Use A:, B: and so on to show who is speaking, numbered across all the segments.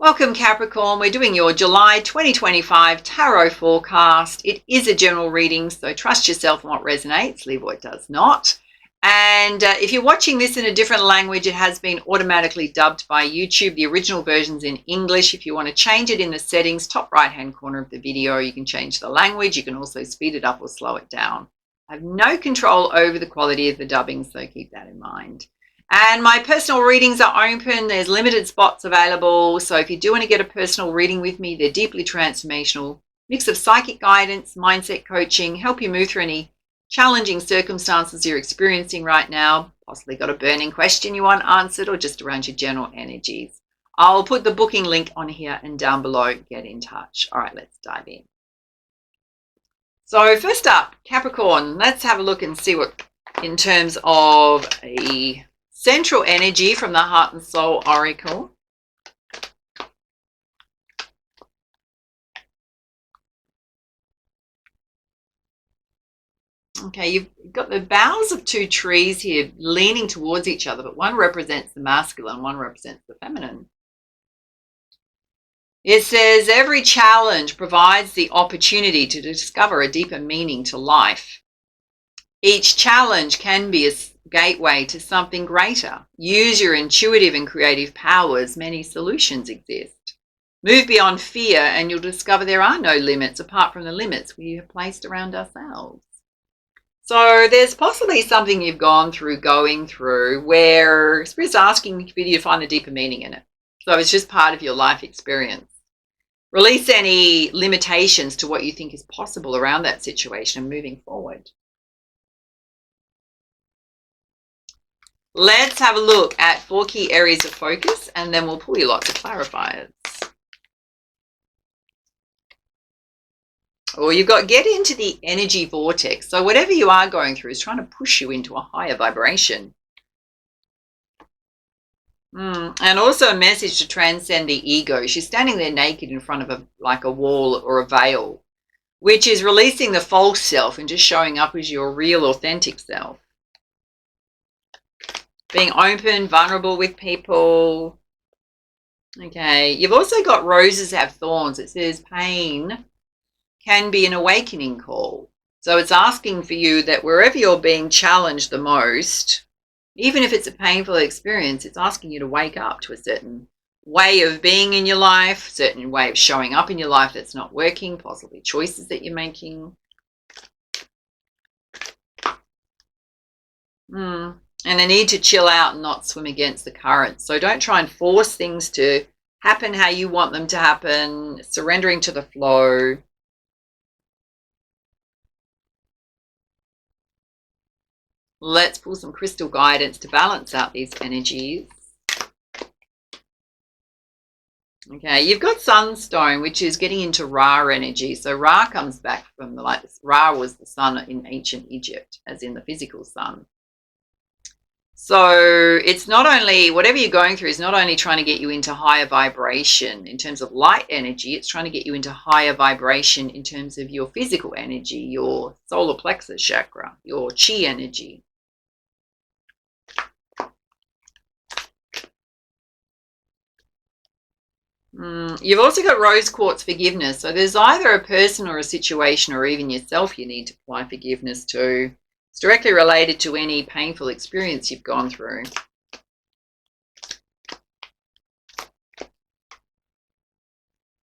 A: Welcome Capricorn, we're doing your July 2025 Tarot forecast. It is a general reading, so trust yourself on what resonates, leave what does not. And if you're watching this in a different language, it has been automatically dubbed by YouTube. The original version's in English. If you want to change it in the settings, top right-hand corner of the video, you can change the language. You can also speed it up or slow it down. I have no control over the quality of the dubbing, so keep that in mind. And my personal readings are open. There's limited spots available. So if you do want to get a personal reading with me, they're deeply transformational. Mix of psychic guidance, mindset coaching, help you move through any challenging circumstances you're experiencing right now. Possibly got a burning question you want answered or just around your general energies. I'll put the booking link on here and down below. Get in touch. All right, let's dive in. So first up, Capricorn, let's have a look and see what in terms of a central energy from the Heart and Soul Oracle. Okay, you've got the boughs of two trees here leaning towards each other, but one represents the masculine, one represents the feminine. It says every challenge provides the opportunity to discover a deeper meaning to life. Each challenge can be a gateway to something greater. Use your intuitive and creative powers. Many solutions exist. Move beyond fear and you'll discover there are no limits apart from the limits we have placed around ourselves. So there's possibly something you've going through where Spirit's asking you to find a deeper meaning in it. So it's just part of your life experience. Release any limitations to what you think is possible around that situation and moving forward. Let's have a look at 4 key areas of focus and then we'll pull you lots of clarifiers. Or you've got get into the energy vortex. So whatever you are going through is trying to push you into a higher vibration. And also a message to transcend the ego. She's standing there naked in front of like a wall or a veil, which is releasing the false self and just showing up as your real, authentic self. Being open, vulnerable with people. Okay, you've also got roses have thorns. It says pain can be an awakening call. So it's asking for you that wherever you're being challenged the most, even if it's a painful experience, it's asking you to wake up to a certain way of being in your life, certain way of showing up in your life that's not working, possibly choices that you're making. And a need to chill out and not swim against the current. So don't try and force things to happen how you want them to happen, surrendering to the flow. Let's pull some crystal guidance to balance out these energies. Okay, you've got sunstone, which is getting into Ra energy. So Ra comes back from Ra was the sun in ancient Egypt, as in the physical sun. So it's not only, whatever you're going through is not only trying to get you into higher vibration in terms of light energy, it's trying to get you into higher vibration in terms of your physical energy, your solar plexus chakra, your chi energy. You've also got rose quartz forgiveness. So there's either a person or a situation or even yourself you need to apply forgiveness to. It's directly related to any painful experience you've gone through.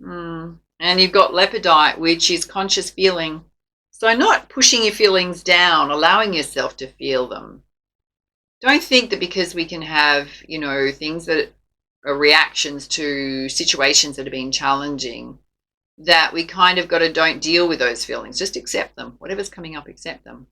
A: And you've got leopardite, which is conscious feeling. So not pushing your feelings down, allowing yourself to feel them. Don't think that because we can have, things that are reactions to situations that have been challenging, that we kind of don't deal with those feelings. Just accept them. Whatever's coming up, accept them.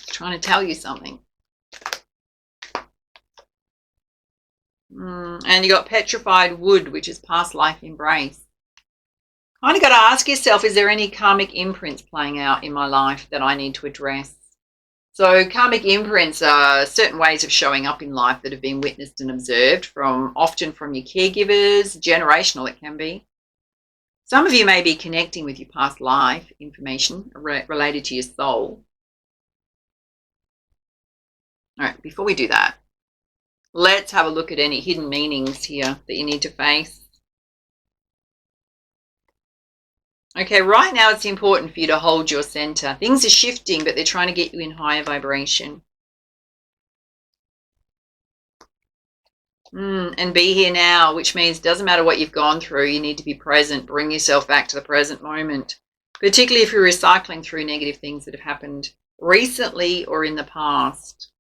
A: Trying to tell you something. And you got petrified wood, which is past life embrace. Kind of got to ask yourself, is there any karmic imprints playing out in my life that I need to address? So karmic imprints are certain ways of showing up in life that have been witnessed and observed, often from your caregivers, generational it can be. Some of you may be connecting with your past life information related to your soul. All right, before we do that, Let's have a look at any hidden meanings here that you need to face. Okay, right now it's important for you to hold your center. Things are shifting, but they're trying to get you in higher vibration. And be here now, which means it doesn't matter what you've gone through, you need to be present. Bring yourself back to the present moment, particularly if you're recycling through negative things that have happened recently or in the past.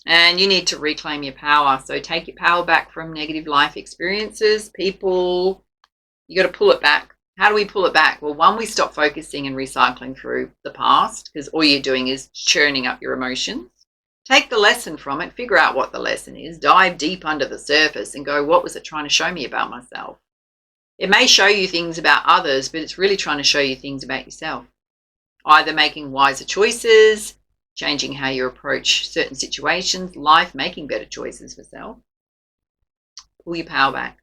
A: And you need to reclaim your power. So take your power back from negative life experiences, people. You got to pull it back. How do we pull it back? Well, one, we stop focusing and recycling through the past, because all you're doing is churning up your emotions. Take the lesson from it, figure out what the lesson is, dive deep under the surface and go, what was it trying to show me about myself? It may show you things about others, but it's really trying to show you things about yourself. Either making wiser choices, changing how you approach certain situations, life, making better choices for self. Pull your power back.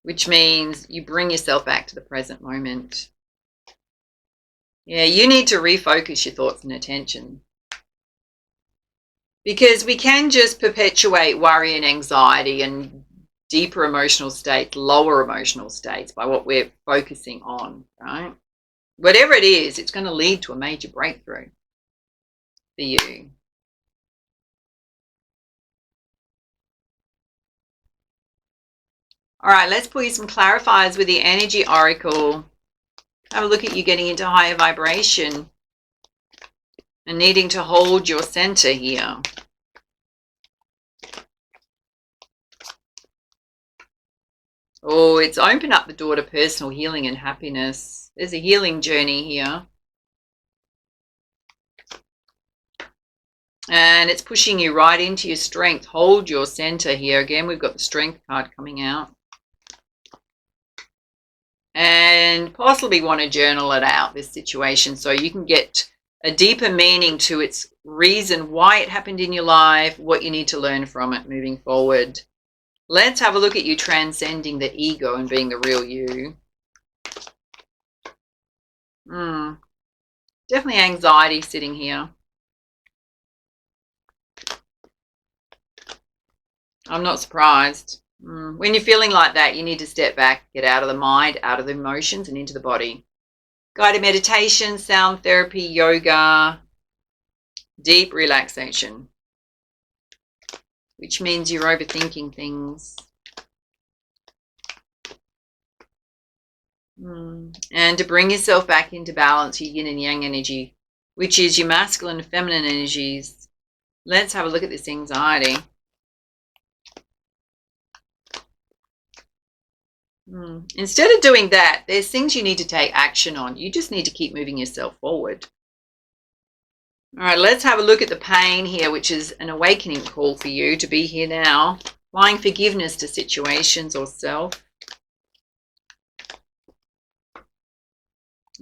A: Which means you bring yourself back to the present moment. Yeah, you need to refocus your thoughts and attention. Because we can just perpetuate worry and anxiety and deeper emotional states, lower emotional states by what we're focusing on, right? Whatever it is, it's going to lead to a major breakthrough for you. All right, let's pull you some clarifiers with the Energy Oracle. Have a look at you getting into higher vibration and needing to hold your center here. Oh, it's opened up the door to personal healing and happiness. There's a healing journey here. And it's pushing you right into your strength. Hold your center here. Again, we've got the Strength card coming out. And possibly want to journal it out, this situation, so you can get a deeper meaning to its reason why it happened in your life, what you need to learn from it moving forward. Let's have a look at you transcending the ego and being the real you. Definitely anxiety sitting here. I'm not surprised. When you're feeling like that, you need to step back, get out of the mind, out of the emotions, and into the body. Guided meditation, sound therapy, yoga, deep relaxation, which means you're overthinking things. And to bring yourself back into balance, your yin and yang energy, which is your masculine and feminine energies. Let's have a look at this anxiety. Instead of doing that, there's things you need to take action on. You just need to keep moving yourself forward. All right, let's have a look at the pain here, which is an awakening call for you to be here now. Applying forgiveness to situations or self.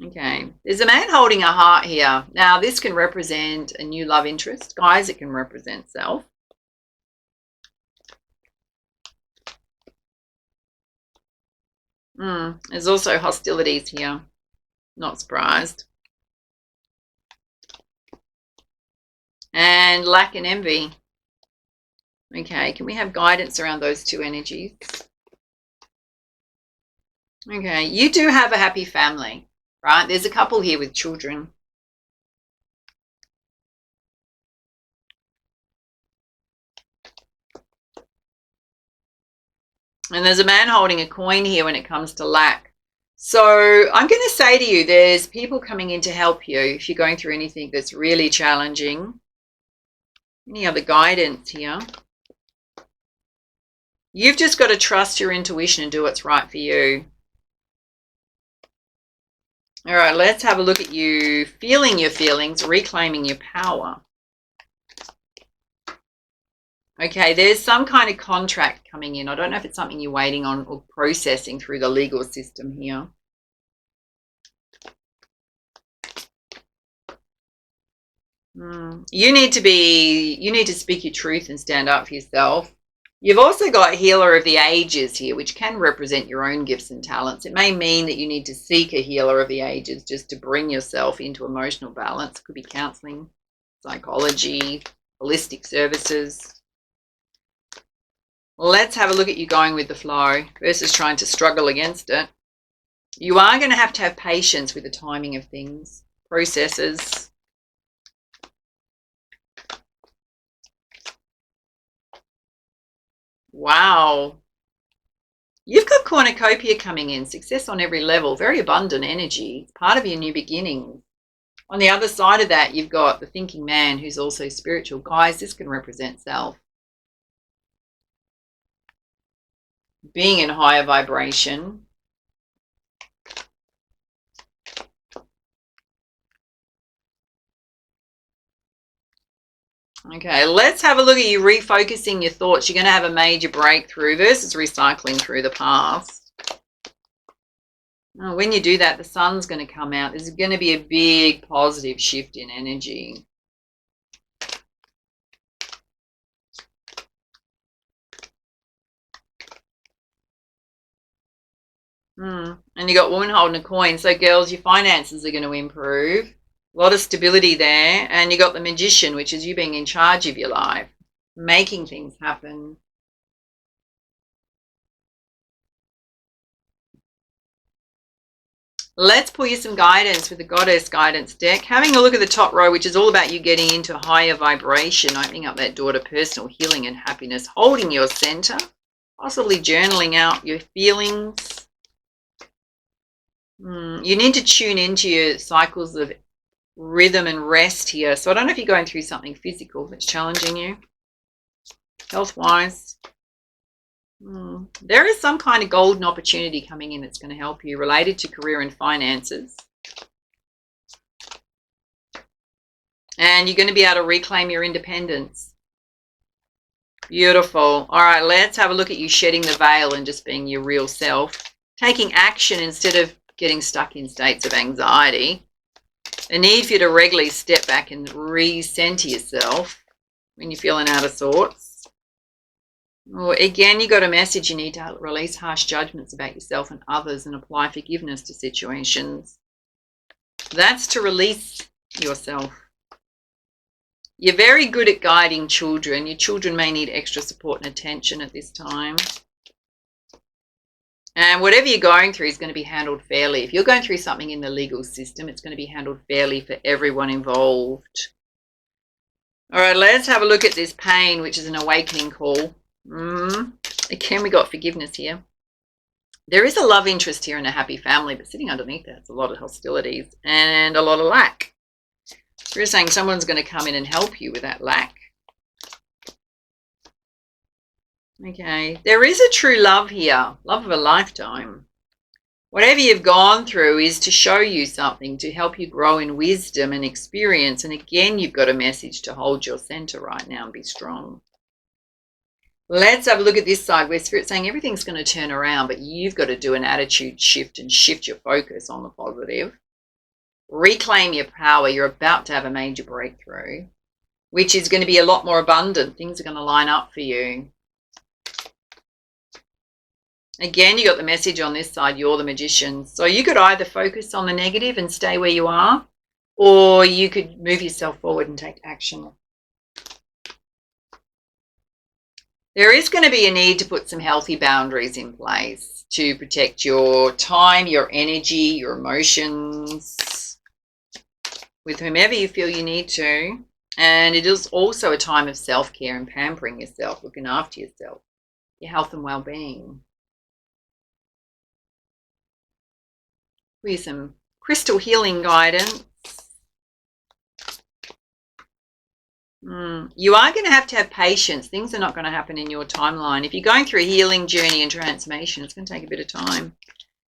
A: Okay, there's a man holding a heart here. Now, this can represent a new love interest. Guys, it can represent self. There's also hostilities here. Not surprised. And lack and envy. Okay, can we have guidance around those two energies? Okay, you do have a happy family, right? There's a couple here with children. And there's a man holding a coin here when it comes to lack. So I'm going to say to you, there's people coming in to help you if you're going through anything that's really challenging. Any other guidance here? You've just got to trust your intuition and do what's right for you. All right, let's have a look at you feeling your feelings, reclaiming your power. Okay, there's some kind of contract coming in. I don't know if it's something you're waiting on or processing through the legal system here. You need to speak your truth and stand up for yourself. You've also got Healer of the Ages here, which can represent your own gifts and talents. It may mean that you need to seek a Healer of the Ages just to bring yourself into emotional balance. It could be counseling, psychology, holistic services. Let's have a look at you going with the flow versus trying to struggle against it. You are going to have patience with the timing of things, processes. Wow. You've got cornucopia coming in, success on every level, very abundant energy. It's part of your new beginning. On the other side of that, you've got the thinking man who's also spiritual. Guys, this can represent self. Being in higher vibration. Okay, let's have a look at you refocusing your thoughts. You're going to have a major breakthrough versus recycling through the past. When you do that, the sun's going to come out. There's going to be a big positive shift in energy. And you got woman holding a coin. So girls, your finances are going to improve. A lot of stability there. And you got the magician, which is you being in charge of your life, making things happen. Let's pull you some guidance with the Goddess Guidance deck. Having a look at the top row, which is all about you getting into higher vibration, opening up that door to personal healing and happiness, holding your center, possibly journaling out your feelings. You need to tune into your cycles of rhythm and rest here. So I don't know if you're going through something physical that's challenging you, health-wise. There is some kind of golden opportunity coming in that's going to help you related to career and finances. And you're going to be able to reclaim your independence. Beautiful. All right, let's have a look at you shedding the veil and just being your real self. Taking action instead of getting stuck in states of anxiety. A need for you to regularly step back and re-center yourself when you're feeling out of sorts. Or again, you got a message you need to release harsh judgments about yourself and others and apply forgiveness to situations. That's to release yourself. You're very good at guiding children. Your children may need extra support and attention at this time. And whatever you're going through is going to be handled fairly. If you're going through something in the legal system, it's going to be handled fairly for everyone involved. All right, let's have a look at this pain, which is an awakening call. Again, we got forgiveness here. There is a love interest here and a happy family, but sitting underneath that, it's a lot of hostilities and a lot of lack. So you're saying someone's going to come in and help you with that lack. Okay, there is a true love here, love of a lifetime. Whatever you've gone through is to show you something, to help you grow in wisdom and experience. And again, you've got a message to hold your center right now and be strong. Let's have a look at this side where Spirit's saying everything's going to turn around, but you've got to do an attitude shift and shift your focus on the positive. Reclaim your power. You're about to have a major breakthrough, which is going to be a lot more abundant. Things are going to line up for you. Again, you got the message on this side, you're the magician. So you could either focus on the negative and stay where you are, or you could move yourself forward and take action. There is going to be a need to put some healthy boundaries in place to protect your time, your energy, your emotions, with whomever you feel you need to. And it is also a time of self-care and pampering yourself, looking after yourself, your health and well-being. With some crystal healing guidance. You are going to have patience. Things are not going to happen in your timeline. If you're going through a healing journey and transformation, it's going to take a bit of time.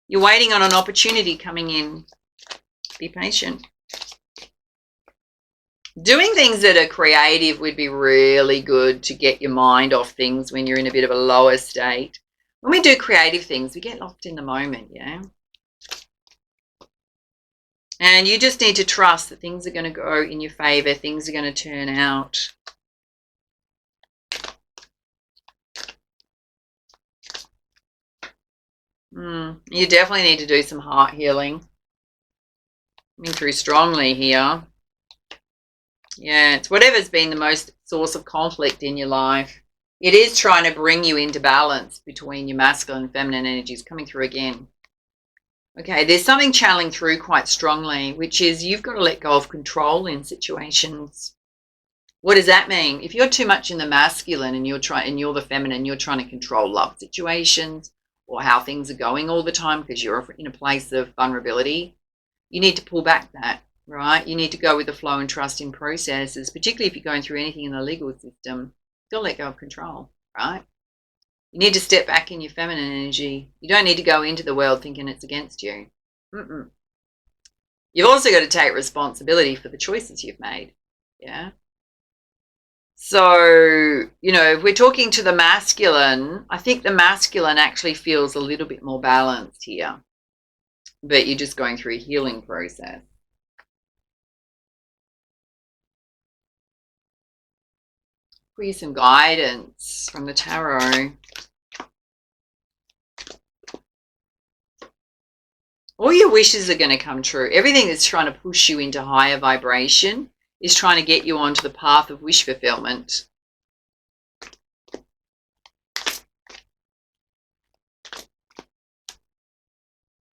A: You're waiting on an opportunity coming in. Be patient. Doing things that are creative would be really good to get your mind off things when you're in a bit of a lower state. When we do creative things, we get locked in the moment, yeah? And you just need to trust that things are going to go in your favor. Things are going to turn out. You definitely need to do some heart healing. Coming through strongly here. Yeah, it's whatever's been the most source of conflict in your life. It is trying to bring you into balance between your masculine and feminine energies coming through again. Okay, there's something channeling through quite strongly, which is you've got to let go of control in situations. What does that mean? If you're too much in the masculine and you're the feminine, you're trying to control love situations or how things are going all the time because you're in a place of vulnerability, you need to pull back that, right? You need to go with the flow and trust in processes, particularly if you're going through anything in the legal system. You'll let go of control, right? You need to step back in your feminine energy. You don't need to go into the world thinking it's against you. Mm-mm. You've also got to take responsibility for the choices you've made. Yeah. So, if we're talking to the masculine, I think the masculine actually feels a little bit more balanced here. But you're just going through a healing process. For you some guidance from the tarot. All your wishes are going to come true. Everything that's trying to push you into higher vibration is trying to get you onto the path of wish fulfillment.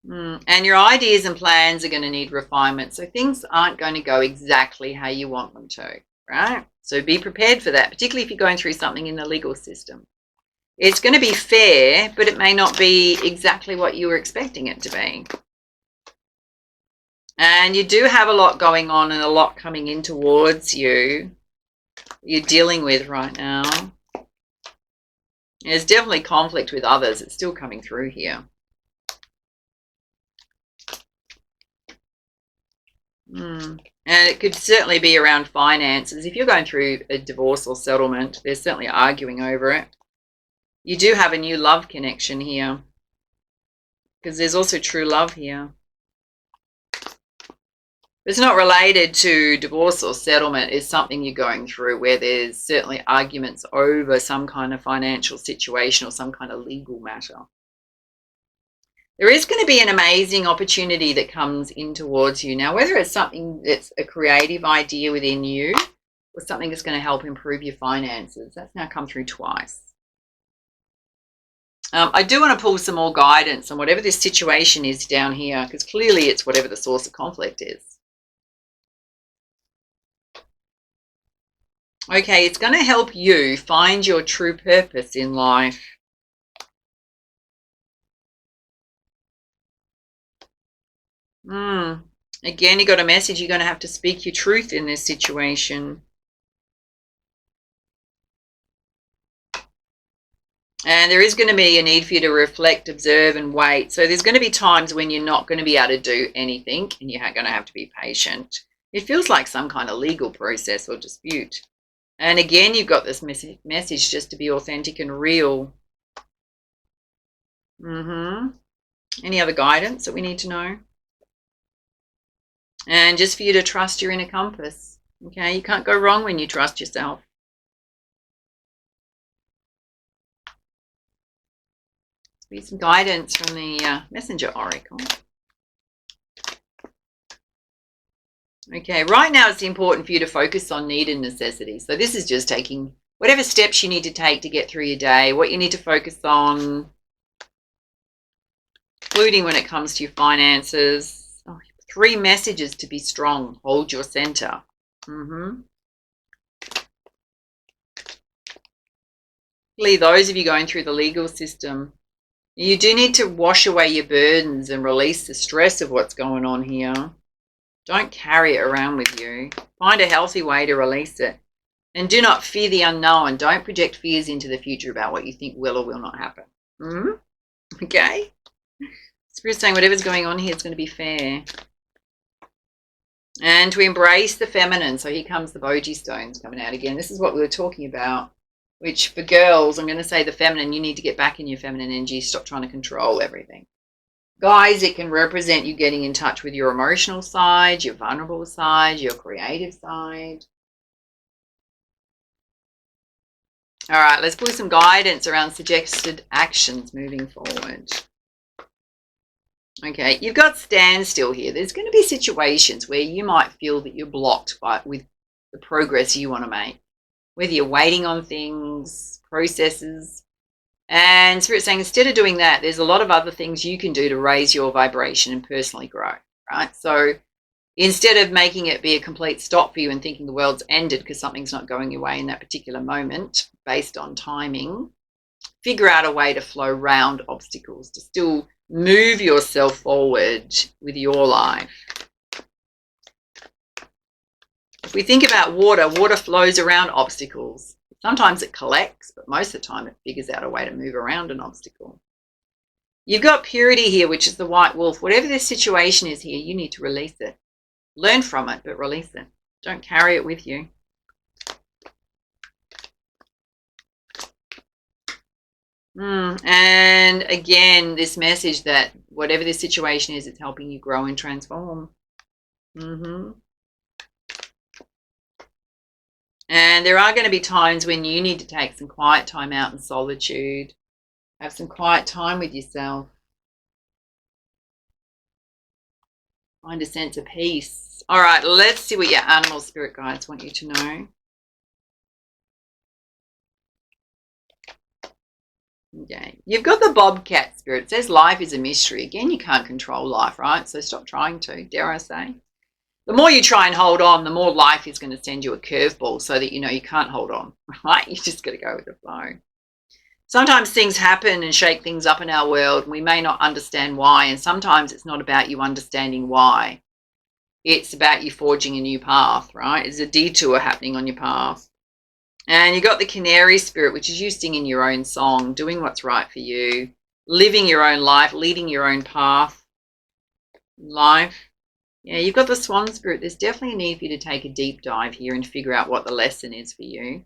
A: And your ideas and plans are going to need refinement. So things aren't going to go exactly how you want them to, right? So be prepared for that, particularly if you're going through something in the legal system. It's going to be fair, but it may not be exactly what you were expecting it to be. And you do have a lot going on and a lot coming in towards you you're dealing with right now. There's definitely conflict with others. It's still coming through here. And it could certainly be around finances. If you're going through a divorce or settlement, there's certainly arguing over it. You do have a new love connection here, because there's also true love here. It's not related to divorce or settlement. It's something you're going through where there's certainly arguments over some kind of financial situation or some kind of legal matter. There is going to be an amazing opportunity that comes in towards you. Now, whether it's something that's a creative idea within you or something that's going to help improve your finances, that's now come through twice. I do want to pull some more guidance on whatever this situation is down here, because clearly it's whatever the source of conflict is. Okay, it's going to help you find your true purpose in life. Again, you got a message. You're going to have to speak your truth in this situation. And there is going to be a need for you to reflect, observe, and wait. So there's going to be times when you're not going to be able to do anything, and you're going to have to be patient. It feels like some kind of legal process or dispute. And again, you've got this message just to be authentic and real. Any other guidance that we need to know? And just for you to trust your inner compass. Okay, you can't go wrong when you trust yourself. Be some guidance from the Messenger Oracle. Okay, right now it's important for you to focus on need and necessity. So this is just taking whatever steps you need to take to get through your day, what you need to focus on, including when it comes to your finances. 3 messages to be strong. Hold your center. Those of you going through the legal system, you do need to wash away your burdens and release the stress of what's going on here. Don't carry it around with you. Find a healthy way to release it. And do not fear the unknown. Don't project fears into the future about what you think will or will not happen. Okay? Spirit's saying whatever's going on here is going to be fair. And to embrace the feminine. So here comes the Boji stones coming out again. This is what we were talking about. Which for girls, I'm going to say the feminine, you need to get back in your feminine energy. Stop trying to control everything. Guys, it can represent you getting in touch with your emotional side, your vulnerable side, your creative side. All right, let's pull some guidance around suggested actions moving forward. Okay, you've got standstill here. There's going to be situations where you might feel that you're blocked with the progress you want to make, whether you're waiting on things, processes. And Spirit's saying instead of doing that, there's a lot of other things you can do to raise your vibration and personally grow, right? So instead of making it be a complete stop for you and thinking the world's ended because something's not going your way in that particular moment based on timing, figure out a way to flow around obstacles, to still move yourself forward with your life. If we think about water, water flows around obstacles. Sometimes it collects, but most of the time it figures out a way to move around an obstacle. You've got purity here, which is the white wolf. Whatever this situation is here, you need to release it. Learn from it, but release it. Don't carry it with you. And again, this message that whatever the situation is, it's helping you grow and transform. And there are going to be times when you need to take some quiet time out in solitude. Have some quiet time with yourself. Find a sense of peace. All right, let's see what your animal spirit guides want you to know. Okay, you've got the bobcat spirit. It says life is a mystery. Again, you can't control life, right? So stop trying to, dare I say. The more you try and hold on, the more life is going to send you a curveball so that you know you can't hold on, right? You just got to go with the flow. Sometimes things happen and shake things up in our world. We may not understand why, and sometimes it's not about you understanding why. It's about you forging a new path, right? There's a detour happening on your path. And you got the canary spirit, which is you singing your own song, doing what's right for you, living your own life, leading your own path in life. Yeah, you've got the swan spirit. There's definitely a need for you to take a deep dive here and figure out what the lesson is for you.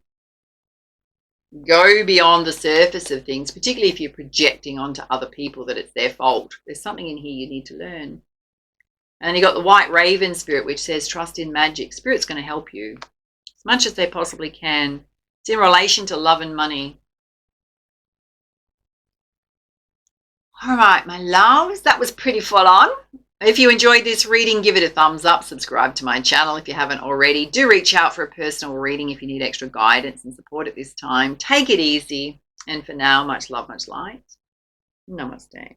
A: Go beyond the surface of things, particularly if you're projecting onto other people that it's their fault. There's something in here you need to learn. And you got the white raven spirit, which says trust in magic. Spirit's going to help you as much as they possibly can. It's in relation to love and money. All right, my loves, that was pretty full on. If you enjoyed this reading, give it a thumbs up, subscribe to my channel if you haven't already. Do reach out for a personal reading if you need extra guidance and support at this time. Take it easy. And for now, much love, much light. Namaste.